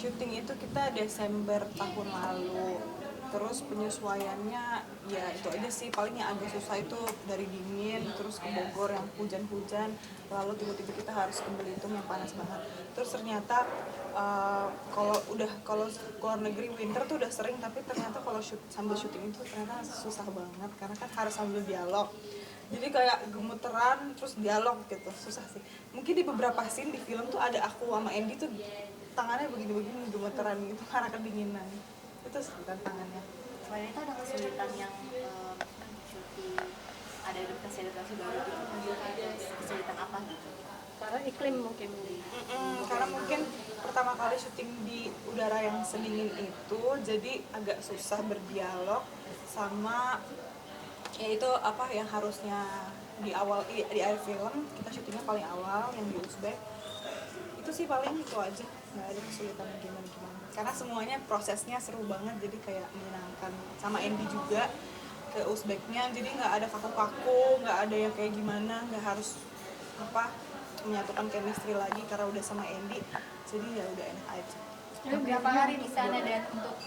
syuting itu kita Desember tahun lalu. Terus penyesuaiannya ya itu aja sih, paling yang agak susah itu dari dingin terus ke Bogor yang hujan-hujan, lalu tiba-tiba kita harus ke Belitung yang panas banget. Terus ternyata kalau keluar negeri winter tuh udah sering, tapi ternyata kalau sambil syuting itu ternyata susah banget karena kan harus sambil dialog. Jadi kayak gemeteran terus dialog gitu, susah sih. Mungkin di beberapa scene di film tuh ada aku sama Andy tuh tangannya begini-begini gemeteran gitu karena kedinginan. Itu sih tantangannya. Selain itu ada kesulitan yang syuting, ada adaptasi baru gitu, kesulitan apa gitu? Karena iklim mungkin. Karena mungkin pertama kali syuting di udara yang sedingin itu, jadi agak susah berdialog sama ya itu apa yang harusnya di awal di akhir film kita syutingnya paling awal yang di Uzbek. Itu sih paling itu aja, nggak ada kesulitan gimana karena semuanya prosesnya seru banget, jadi kayak menyenangkan. Sama Andy juga ke Uzbeknya, jadi nggak ada kaku-kaku, nggak ada yang kayak gimana, nggak harus menyatukan chemistry lagi karena udah sama Andy, jadi ya udah enak aja. Berapa hari di sana dan untuk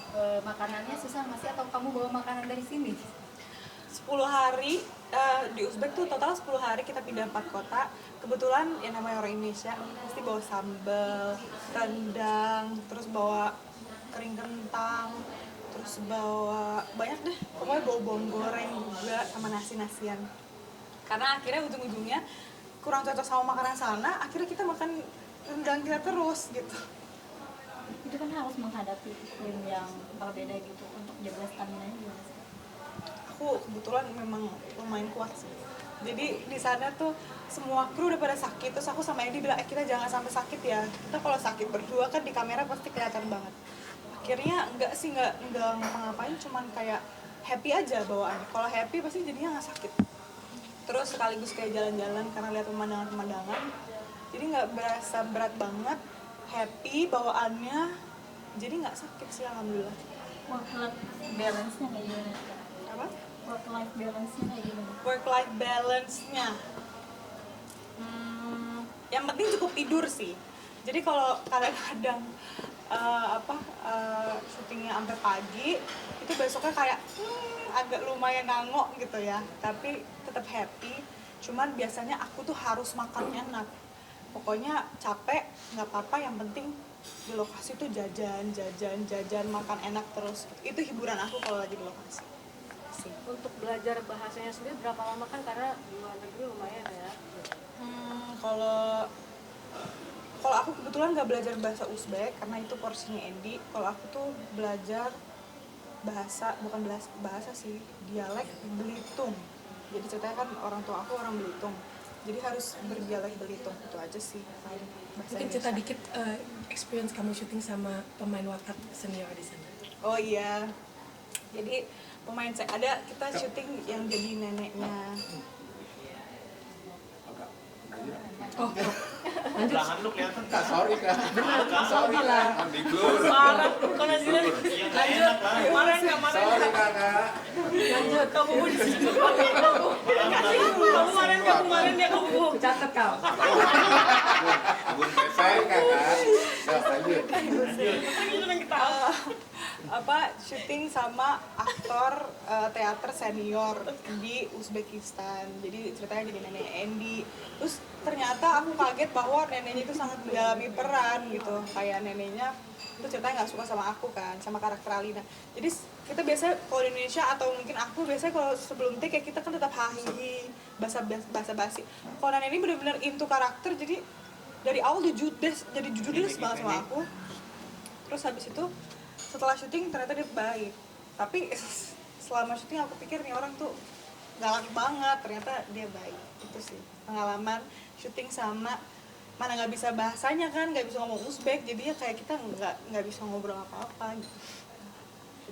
makanannya susah nggak sih, atau kamu bawa makanan dari sini? 10 hari di Uzbek tuh total 10 hari kita pindah 4 kota. Kebetulan yang namanya orang Indonesia pasti bawa sambal, rendang, terus bawa kering kentang, terus bawa banyak deh, pokoknya bawa bawang goreng juga sama nasi-nasian. Karena akhirnya ujung-ujungnya kurang cocok sama makanan sana, akhirnya kita makan rendang kita terus gitu. Itu kan harus menghadapi iklim yang berbeda gitu, untuk jaga stamina juga. Aku kebetulan memang lumayan kuat sih. Jadi di sana tuh semua kru udah pada sakit, terus aku sama Edi bilang kita jangan sampai sakit ya. Kita kalau sakit berdua kan di kamera pasti kelihatan banget. Akhirnya enggak ngapa-ngapain, cuman kayak happy aja bawaannya. Kalau happy pasti jadinya nggak sakit. Terus sekaligus kayak jalan-jalan karena lihat pemandangan-pemandangan. Jadi nggak berasa berat banget, happy bawaannya. Jadi nggak sakit sih alhamdulillah. Work-life balance-nya kayak gimana? Apa? Work-life balance-nya kayak gimana? Work-life balance-nya yang penting cukup tidur sih. Jadi kalau kadang-kadang syutingnya sampai pagi, itu besoknya kayak agak lumayan ngangok gitu ya, tapi tetap happy. Cuman biasanya aku tuh harus makan enak. Pokoknya capek nggak apa-apa, yang penting di lokasi tuh jajan makan enak terus. Itu hiburan aku kalau lagi di lokasi. Untuk belajar bahasanya sendiri berapa lama, kan karena di luar negeri lumayan ya? Kalau aku kebetulan nggak belajar bahasa Uzbek karena itu porsinya Andy. Kalau aku tuh belajar bahasa sih, dialek Belitung. Jadi ceritanya kan orang tua aku orang Belitung, jadi harus berdialek Belitung. Itu aja sih. Mungkin cerita dikit experience kamu syuting sama pemain watak senior di sana. Oh iya, jadi kita syuting yang jadi neneknya. Oh, lanjut. Belakang lu kelihatan Kak, sorry Kak. Soal bilang. Ambigus. Parah, bukan aja. lanjut. Kemarin Sorry Kakak. lanjut. Kamu di situ. Kemarin dia kamu. Catat kau. Bun pesai Kakak. Ya, lanjut. Syuting sama aktor teater senior di Uzbekistan. Jadi ceritanya jadi nenek Andy. Terus ternyata aku kaget bahwa neneknya itu sangat mendalami peran gitu. Kayak neneknya itu ceritanya nggak suka sama aku kan, sama karakter Alina. Jadi kita biasanya kalau di Indonesia atau mungkin aku biasanya kalau sebelum take kayak kita kan tetap hahi, basa-basi. Kalau nenek ini benar-benar into karakter, jadi dari awal dia judes banget sama aku. Terus habis itu setelah syuting ternyata dia baik, tapi selama syuting aku pikir nih orang tuh galak banget, ternyata dia baik. Itu sih pengalaman syuting sama mana nggak bisa bahasanya kan, nggak bisa ngomong Uzbek, jadinya kayak kita nggak bisa ngobrol apa-apa gitu.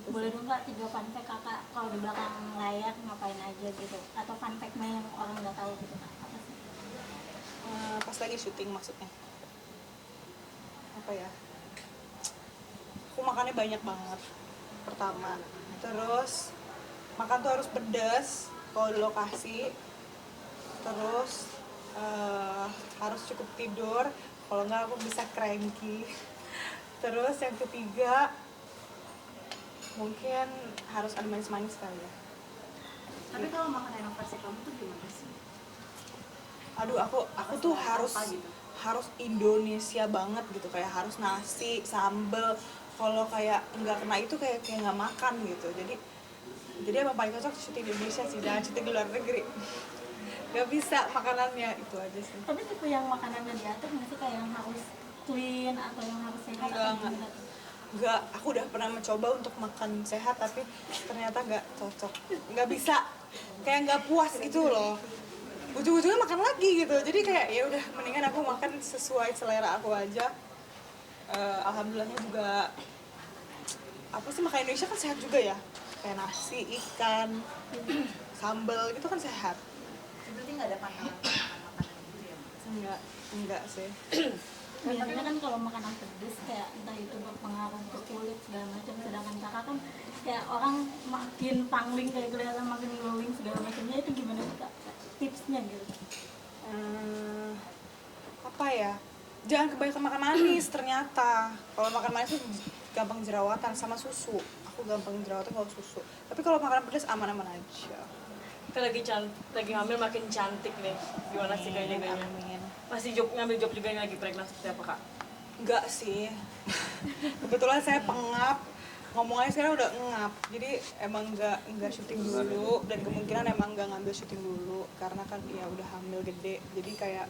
Boleh dong nggak 3 fun fact Kakak kalau di belakang layar ngapain aja gitu, atau fun fact yang orang nggak tahu gitu Kak, apa sih? Pas lagi syuting maksudnya apa ya, aku makannya banyak banget pertama, terus makan tuh harus pedas kalau di lokasi, terus harus cukup tidur, kalau nggak aku bisa cranky. Terus yang ketiga mungkin harus ada manis-manis kali ya. Tapi kalau makanan yang versi kamu tuh gimana sih? Aduh, aku tuh harus gitu? harus Indonesia banget gitu, kayak harus nasi sambel. Kalau kayak nggak kena itu kayak nggak makan gitu. Jadi emang paling cocok syuting di Indonesia sih, jangan syuting di luar negeri. Nggak bisa makanannya, itu aja sih. Tapi tipe yang makanannya diatur nggak sih, kayak yang harus clean atau yang harus sehat atau Enggak. gimana? Nggak, aku udah pernah mencoba untuk makan sehat tapi ternyata nggak cocok, nggak bisa, kayak nggak puas gitu loh, ujung-ujungnya makan lagi gitu. Jadi kayak ya udah, mendingan aku makan sesuai selera aku aja. Alhamdulillahnya juga apa sih, makan Indonesia kan sehat juga ya, kayak nasi, ikan, sambal gitu kan sehat. Berarti nggak ada pantangan makanan gitu ya? Enggak sih. Biasanya kan kalau makanan pedes kayak entah itu berpengaruh ke kulit segala macam, sedangkan kakak kan kayak orang makin pangling kayak kelihatan makin glowing segala macamnya, itu gimana sih kak tipsnya gitu? Apa ya, jangan kebanyakan makan manis ternyata. Kalau makan manis tuh gampang jerawatan, sama susu. Aku gampang jerawatan kalau susu. Tapi kalau makanan pedas aman-aman aja. Kita lagi hamil makin cantik nih. Gimana sih kayaknya? Amin. Masih ngambil job juga, yang lagi pregnant seperti apa kak? Enggak sih. Kebetulan saya pengap. Ngomongnya sekarang udah ngap. Jadi emang enggak syuting dulu, dan kemungkinan emang enggak ngambil syuting dulu karena kan ya udah hamil gede. Jadi kayak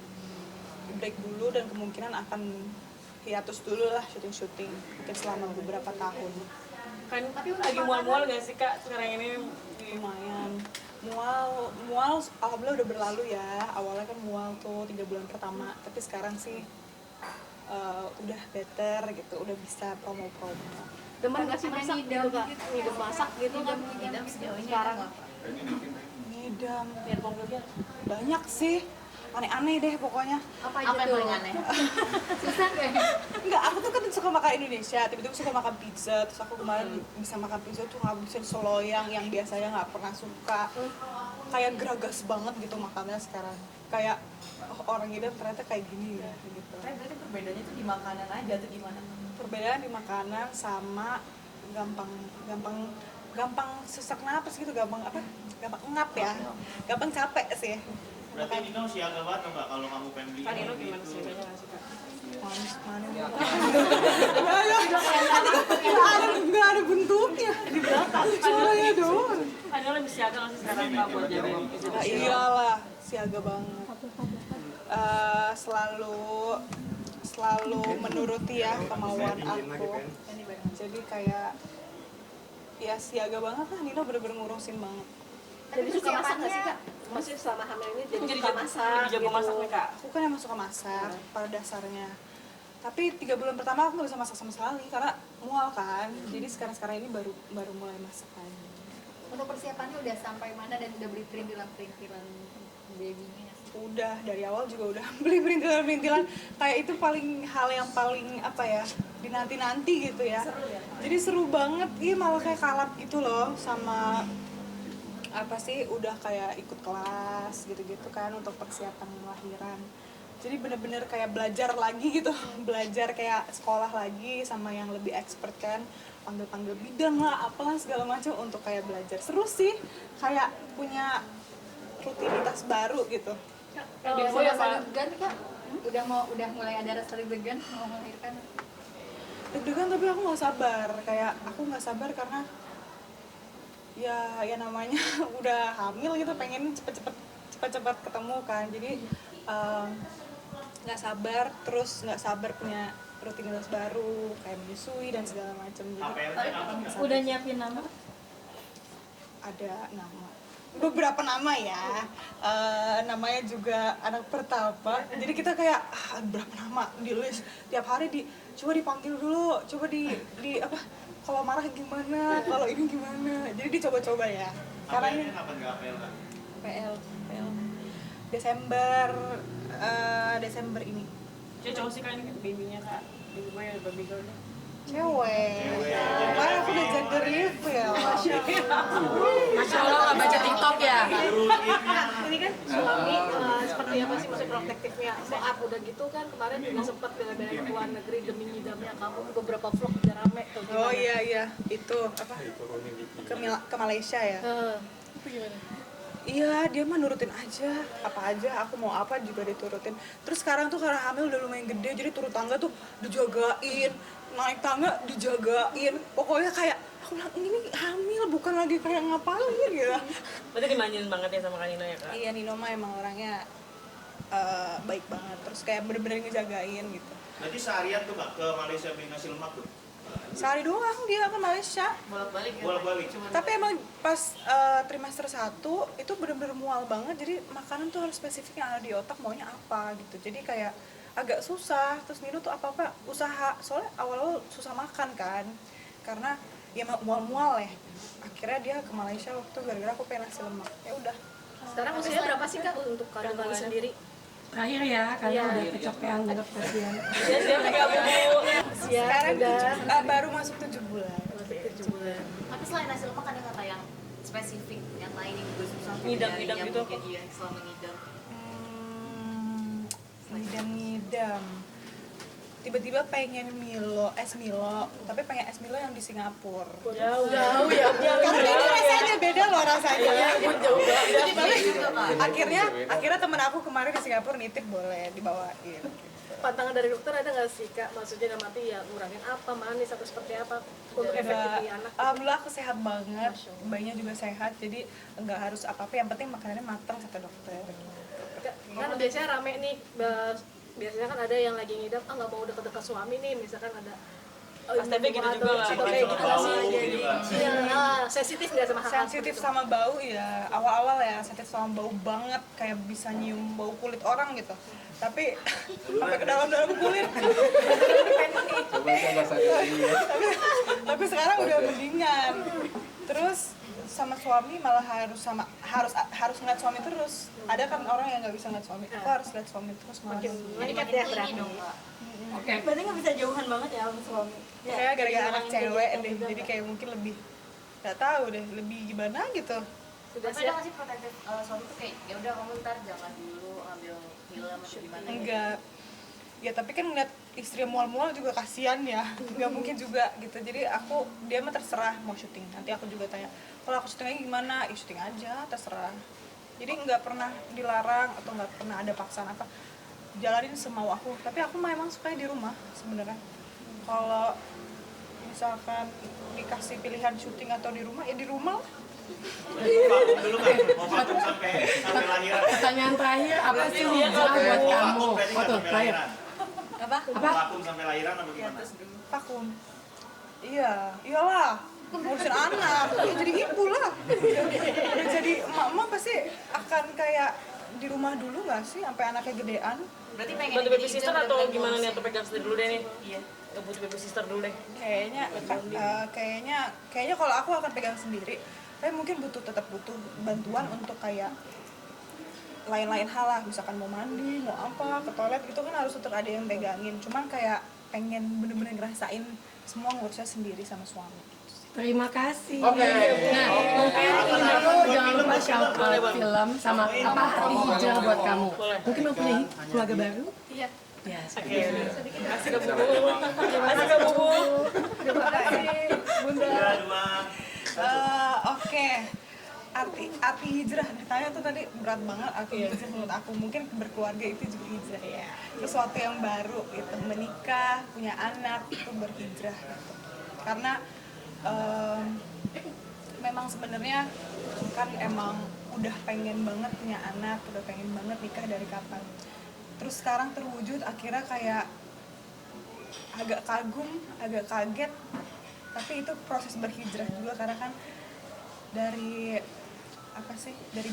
break dulu, dan kemungkinan akan hiatus dulu lah syuting mungkin selama beberapa tahun. Kan lagi mual-mual gak sih kak sekarang ini? Lumayan mual alhamdulillah udah berlalu ya. Awalnya kan mual tuh 3 bulan pertama, tapi sekarang sih udah better gitu, udah bisa promo-promo. Demen gak sih masak gitu kak? Ngidam masak gitu kan? Ngidam sejauh ini Sekarang ada nggak, Pak? Ngidam lihat mobilnya. banyak sih, aneh-aneh deh pokoknya. Apa yang paling aneh? Susah nggak? Enggak, aku tuh kan suka makan Indonesia, tiba-tiba suka makan pizza. Terus aku kemarin bisa makan pizza tuh ngabisin seloyang yang biasanya nggak pernah suka. Kayak geragas banget gitu makannya sekarang. Kayak orang Indonesia ternyata kayak gini ya gitu. Berarti perbedaannya tuh di makanan aja atau gimana? Perbedaan di makanan sama gampang sesak napas gitu, gampang ngap ya, gampang capek sih. Berarti Nino siaga banget dong Mbak kalau kamu pengen beli Kan Nino gitu. gimana sih? Bedanya gak sih kak? Manis. Nggak ada bentuknya di belakang, suaranya doang. Ada lebih siaga gak sih sekarang kak buat jaga? Nah, iyalah, siaga banget. Selalu menuruti ya kemauan aku. Jadi kayak ya siaga banget lah, Nino bener-bener ngurusin banget. Jadi suka masak gak sih kak? Maksudnya selama hamil ini Jadi suka masak lebih jago masak nih kak? Aku kan emang suka masak pada dasarnya. Tapi 3 bulan pertama aku nggak bisa masak sama sekali karena mual kan. Jadi sekarang ini baru mulai masak lagi. Untuk persiapannya udah sampai mana dan udah beli perintilan babynya? Udah dari awal juga udah beli perintilan kayak itu hal yang paling apa ya, dinanti gitu ya. Seru ya? Jadi seru banget, iya, malah kayak kalap gitu loh sama apa sih, udah kayak ikut kelas gitu-gitu kan untuk persiapan lahiran. Jadi bener-bener kayak belajar lagi gitu, belajar kayak sekolah lagi sama yang lebih expert kan, panggil bidang lah, apalah segala macam untuk kayak belajar. Seru sih, kayak punya rutinitas baru gitu. Kalau Biasanya udah apa? deg-degan kak? Udah mulai ada rasa deg-degan mau melahirkan? Deg-degan tapi aku nggak sabar, kayak aku nggak sabar karena ya namanya udah hamil gitu, pengen cepet-cepet ketemu kan. Jadi nggak sabar punya rutinitas baru kayak menyusui dan segala macam. Jadi Udah nyiapin nama? ada beberapa nama ya. Namanya juga anak pertama, jadi kita kayak berapa nama di list tiap hari, coba dipanggil dulu, coba di apa, kalau marah gimana, kalau ini gimana, jadi dicoba-coba ya. Karena ini kapan nggak apel kan? PL Desember ini. Cocok sih kak ini babynya kak? Baby boy atau baby girl nih? Cewek. Kemarin aku udah gender reveal. Masya Allah nggak baca TikTok ya? Ini kan suami seperti apa sih maksud protektifnya saat udah gitu kan kemarin juga sempat bela-belain ke luar negeri demi ngidamnya kamu beberapa vlog udah rame tuh gimana? Oh iya, itu apa? Ke Malaysia ya. Iya, dia mah nurutin aja, apa aja, aku mau apa juga diturutin. Terus sekarang tuh karena hamil udah lumayan gede, jadi turun tangga tuh dijagain, naik tangga dijagain. Pokoknya kayak, aku bilang, ini hamil, bukan lagi kayak ngapain gitu. Berarti dimanjain banget ya sama Kak Nino ya Kak? Iya, Nino mah emang orangnya baik banget, terus kayak bener-bener ngejagain gitu. Berarti seharian tuh Kak ke Malaysia beli nasi lemak tuh? Sehari doang dia ke Malaysia. Bolak-balik ya? Bolak-balik. Tapi emang pas trimester 1 itu bener-bener mual banget, jadi makanan tuh harus spesifik yang ada di otak maunya apa gitu. Jadi kayak agak susah, terus Nino tuh apa-apa usaha, soalnya awal-awal susah makan kan, karena ya mual-mual ya. Akhirnya dia ke Malaysia waktu gara-gara aku pengen nasi lemak, ya udah. Sekarang usianya berapa sih Kak untuk kandungan sendiri? Terakhir ya, karena udah kecapean juga kasihan. Sekarang baru masuk 7 bulan. Tapi selain nasi lemak ada kata yang spesifik yang lain yang juga susah Ngidam-ngidam yang gitu mungkin apa? iya selama ngidam. Ngidam-ngidam. Tiba-tiba pengen es Milo, tapi pengen es Milo yang di Singapura. Jauh ya. Karena ini rasanya beda loh rasanya. Jauh banget. Akhirnya temen aku kemarin di Singapura nitip boleh dibawain. Pantangan dari dokter ada nggak sih Kak? Maksudnya dalam arti ya ngurangin apa, manis atau seperti apa untuk efek di anak? Alhamdulillah aku sehat banget, bayinya juga sehat, jadi nggak harus apa-apa, yang penting makanannya matang kata dokter. Kan biasanya rame nih, biasanya kan ada yang lagi ngidam, nggak mau deket-deket suami nih, misalkan ada STB gitu juga nggak? atau kayak gitu nggak sih? Bau Jadi gitu kan. iya, sensitif nggak sama hal-hal Sensitif seperti itu? sama bau ya, awal-awal ya sensitif sama bau banget, kayak bisa nyium bau kulit orang gitu. Tapi sampai ke dalam kulit. Coba sakit ini ya. Tapi sekarang udah mendingan. Terus sama suami malah harus ngeliat suami terus. Ada kan orang yang nggak bisa ngeliat suami. Aku harus lihat suami terus makin. Meningkat ya berarti. Oke. Berarti nggak bisa jauhan banget ya sama suami. Kayak gara-gara anak ngurangin cewek kegiatan deh, juga jadi nggak? kayak mungkin lebih nggak tahu deh, lebih gimana gitu. Sudah Tapi ada siap? nggak sih protektif suami tuh kayak ya udah kamu ntar jangan dulu ngambil film atau gimana? Enggak. Ya tapi kan ngeliat istri mual-mual juga kasihan ya, nggak mungkin juga gitu. Jadi dia mah terserah mau syuting. Nanti aku juga tanya, kalau aku syuting lagi gimana? Ya syuting aja, terserah. Jadi nggak pernah dilarang atau nggak pernah ada paksaan apa. Jalanin semau aku. Tapi aku mah emang suka di rumah sebenarnya. Kalau misalkan dikasih pilihan syuting atau di rumah, ya di rumah lah. Vakum dulu kan? Mau vakum sampai lahiran? Pertanyaan terakhir, apa sih Iya, hijrah buat Mau kamu? vakum berarti nggak Oh tuh, sampai terakhir. lahiran? Apa? Apa? Vakum sampai lahiran apa gimana? Vakum. Iya, iyalah. Ngurusin anak, ya jadi ibu lah. Ya jadi emak-emak pasti akan kayak di rumah dulu nggak sih sampai anaknya gedean. Berarti pengen Bantu jadi baby ibu sister yang atau bener-bener gimana nih? ngurusin. Atau pegang sendiri dulu deh nih? Iya. Gak butuh baby sister dulu deh. Kayaknya kalau aku akan pegang sendiri. Tapi mungkin tetap butuh bantuan untuk kayak lain-lain hal lah, misalkan mau mandi, mau apa, ke toilet gitu kan harus tetap ada yang pegangin. Cuman kayak pengen bener-bener ngerasain semua ngurusnya sendiri sama suami. Terima kasih. Oke. Nah, mungkin ini dulu jangan lupa shout out film sama apa hati hijrah buat kamu. Mungkin mempunyai keluarga baru? Iya. Ya, Oke. Kasih ke Bubu. Kasih ke Bubu. Terima kasih, Bunda. Ya, dua. Oke. Arti hijrah ditanya tuh tadi berat banget arti hijrah menurut aku. Mungkin berkeluarga itu juga hijrah ya, sesuatu yang baru gitu, menikah, punya anak itu berhijrah gitu. Karena memang sebenarnya kan emang udah pengen banget punya anak, udah pengen banget nikah dari kapan, terus sekarang terwujud, akhirnya kayak agak kagum, agak kaget. Tapi itu proses berhijrah juga, karena kan dari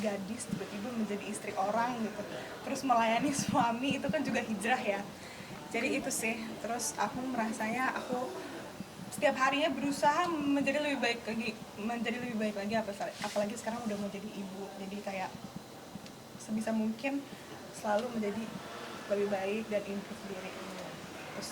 gadis tiba-tiba menjadi istri orang gitu, terus melayani suami, itu kan juga hijrah ya. Jadi itu sih, terus aku merasanya aku setiap harinya berusaha menjadi lebih baik lagi, apalagi sekarang udah mau jadi ibu. Jadi kayak sebisa mungkin selalu menjadi lebih baik dan improve diri. Terus